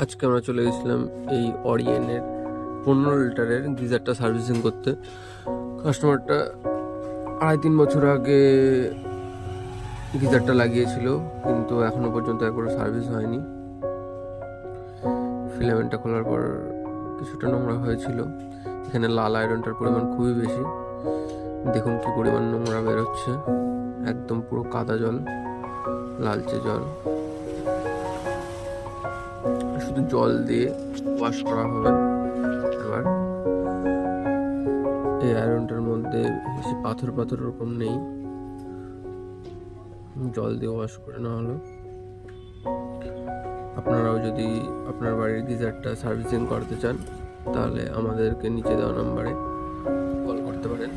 আজকে আমরা চলে গেছিলাম এই অরিয়েনের 15 লিটারের গিজারটা সার্ভিসিং করতে। কাস্টমারটা 2.5-3 বছর আগে গিজারটা লাগিয়েছিল, কিন্তু এখনো পর্যন্ত একবারও সার্ভিস হয়নি। ফিলামেন্টটা খোলার পর কিছুটা নোংরা হয়েছিল। এখানে লাল আয়রনটার পরিমাণ খুবই বেশি। দেখুন কি পরিমাণ নোংরা বেরোচ্ছে, একদম পুরো কাদা জল, লালচে জল। শুধু জল দিয়ে ওয়াশ করা হবে। এবার এই আয়রনটার মধ্যে বেশি পাথর ওরকম নেই, জল দিয়ে ওয়াশ করে নেওয়া হলো। আপনারাও যদি আপনার বাড়ির গিজারটা সার্ভিসিং করতে চান তাহলে আমাদেরকে নিচে দেওয়া নাম্বারে কল করতে পারেন।